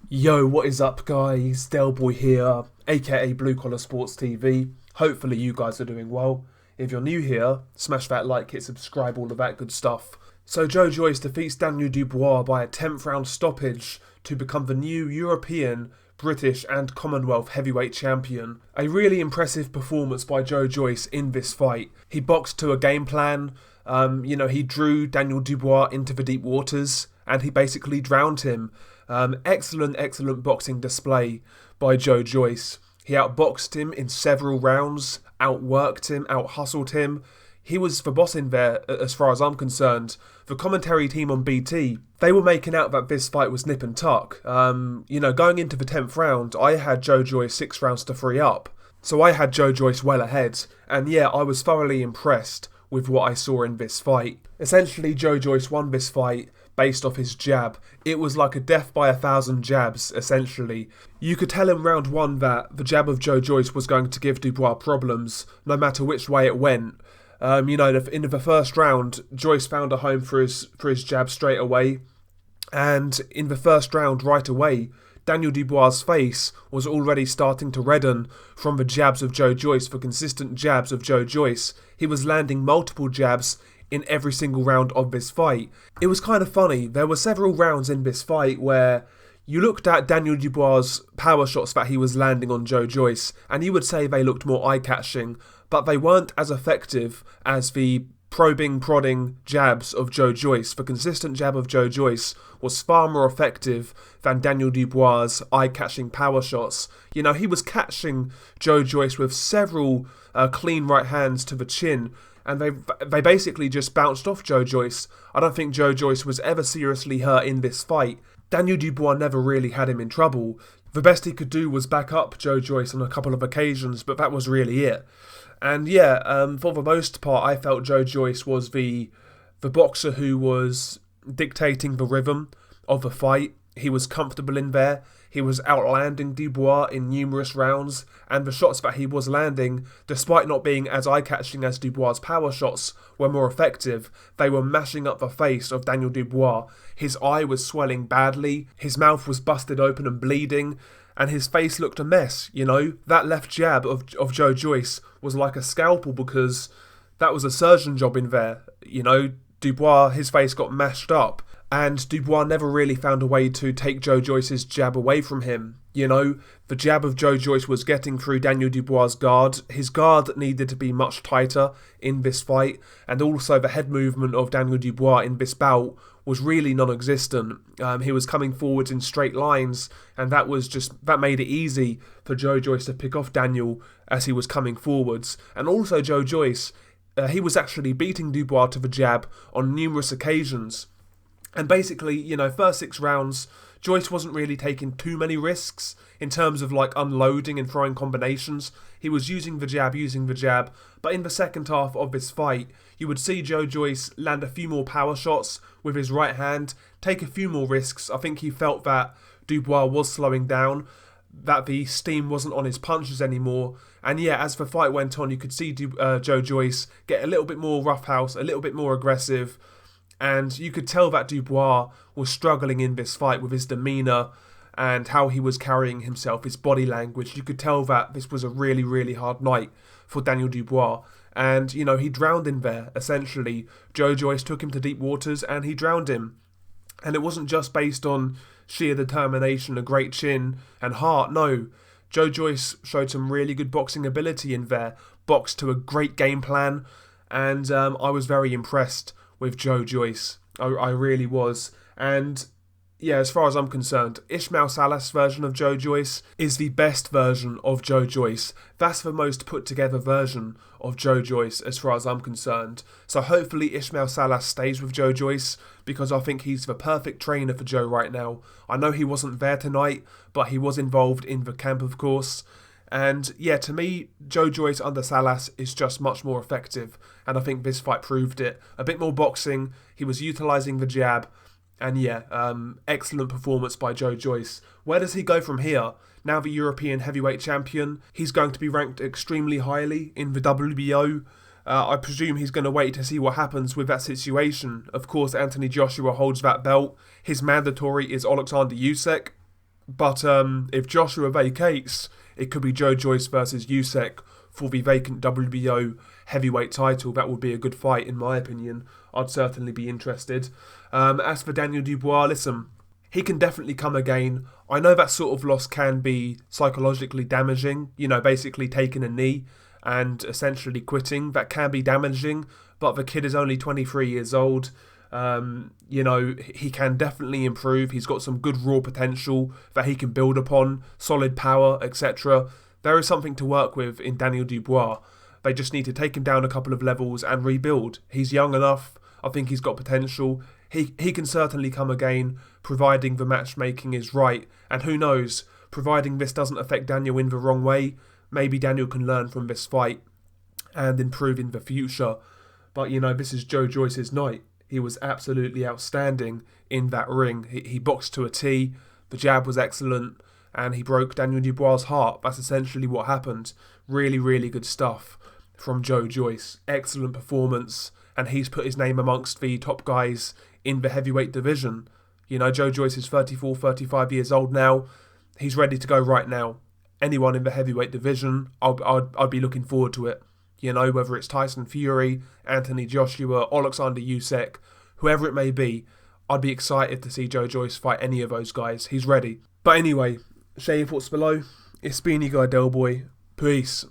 Yo, what is up, guys? Delboy here, aka Blue Collar Sports TV. Hopefully, you guys are doing well. If you're new here, smash that like, hit subscribe, all of that good stuff. So, Joyce defeats Daniel Dubois by a 10th round stoppage to become the new European, British, and Commonwealth heavyweight champion. A really impressive performance by Joyce in this fight. He boxed to a game plan. He drew Daniel Dubois into the deep waters and he basically drowned him. Excellent boxing display by Joyce. He outboxed him in several rounds, outworked him, outhustled him. He was the boss in there, as far as I'm concerned. The commentary team on BT, they were making out that this fight was nip and tuck. Going into the 10th round, I had Joyce 6 rounds to 3 up. So I had Joyce well ahead. And yeah, I was thoroughly impressed with what I saw in this fight. Essentially, Joyce won this fight based off his jab. It was like a death by 1,000 jabs, essentially. You could tell in round 1 that the jab of Joyce was going to give Dubois problems, no matter which way it went. In the first round, Joyce found a home for his jab straight away. And in the first round, right away, Daniel Dubois' face was already starting to redden from the jabs of Joyce, the consistent jabs of Joyce. He was landing multiple jabs in every single round of this fight. It was kind of funny. There were several rounds in this fight where you looked at Daniel Dubois' power shots that he was landing on Joyce, and you would say they looked more eye-catching, but they weren't as effective as the probing, prodding jabs of Joyce. The consistent jab of Joyce was far more effective than Daniel Dubois' eye-catching power shots. He was catching Joyce with several clean right hands to the chin, and they basically just bounced off Joyce. I don't think Joyce was ever seriously hurt in this fight. Daniel Dubois never really had him in trouble. The best he could do was back up Joyce on a couple of occasions, but that was really it. And for the most part, I felt Joyce was the boxer who was dictating the rhythm of the fight. He was comfortable in there. He was outlanding Dubois in numerous rounds, and the shots that he was landing, despite not being as eye-catching as Dubois' power shots, were more effective. They were mashing up the face of Daniel Dubois. His eye was swelling badly, his mouth was busted open and bleeding, and his face looked a mess, That left jab of Joyce was like a scalpel because that was a surgeon job in there. Dubois, his face got mashed up, and Dubois never really found a way to take Joyce's jab away from him. The jab of Joyce was getting through Daniel Dubois' guard. His guard needed to be much tighter in this fight, and also the head movement of Daniel Dubois in this bout was really non-existent. He was coming forwards in straight lines, and that made it easy for Joyce to pick off Daniel as he was coming forwards. And also Joyce, he was actually beating Dubois to the jab on numerous occasions. And basically, first 6 rounds, Joyce wasn't really taking too many risks in terms of unloading and throwing combinations. He was using the jab, but in the second half of this fight, you would see Joyce land a few more power shots with his right hand, take a few more risks. I think he felt that Dubois was slowing down, that the steam wasn't on his punches anymore. And as the fight went on, you could see Joyce get a little bit more roughhouse, a little bit more aggressive. And you could tell that Dubois was struggling in this fight with his demeanour and how he was carrying himself, his body language. You could tell that this was a really, really hard night for Daniel Dubois. And, he drowned in there, essentially. Joyce took him to deep waters and he drowned him. And it wasn't just based on sheer determination, a great chin and heart. No, Joyce showed some really good boxing ability in there, boxed to a great game plan. And I was very impressed with Joyce. I really was. And as far as I'm concerned, Ismail Salas's version of Joyce is the best version of Joyce. That's the most put together version of Joyce as far as I'm concerned. So hopefully Ismail Salas stays with Joyce because I think he's the perfect trainer for Joe right now. I know he wasn't there tonight, but he was involved in the camp, of course. And to me, Joyce under Salas is just much more effective, and I think this fight proved it. A bit more boxing, he was utilising the jab, and excellent performance by Joyce. Where does he go from here? Now the European heavyweight champion, he's going to be ranked extremely highly in the WBO. I presume he's going to wait to see what happens with that situation. Of course, Anthony Joshua holds that belt. His mandatory is Alexander Usyk. But if Joshua vacates, it could be Joyce versus Usyk for the vacant WBO heavyweight title. That would be a good fight, in my opinion. I'd certainly be interested. As for Daniel Dubois, listen, he can definitely come again. I know that sort of loss can be psychologically damaging, basically taking a knee and essentially quitting. That can be damaging, but the kid is only 23 years old. He can definitely improve. He's got some good raw potential that he can build upon, solid power, etc. There is something to work with in Daniel Dubois. They just need to take him down a couple of levels and rebuild. He's young enough. I think he's got potential. He can certainly come again, providing the matchmaking is right. And who knows, providing this doesn't affect Daniel in the wrong way, maybe Daniel can learn from this fight and improve in the future. But, this is Joyce's night. He was absolutely outstanding in that ring. He boxed to a T, the jab was excellent, and he broke Daniel Dubois' heart. That's essentially what happened. Really, really good stuff from Joyce. Excellent performance, and he's put his name amongst the top guys in the heavyweight division. Joyce is 34, 35 years old now. He's ready to go right now. Anyone in the heavyweight division, I'd be looking forward to it. Whether it's Tyson Fury, Anthony Joshua, Alexander Usyk, whoever it may be, I'd be excited to see Joyce fight any of those guys. He's ready. But anyway, share your thoughts below. It's been your guy Delboy. Peace.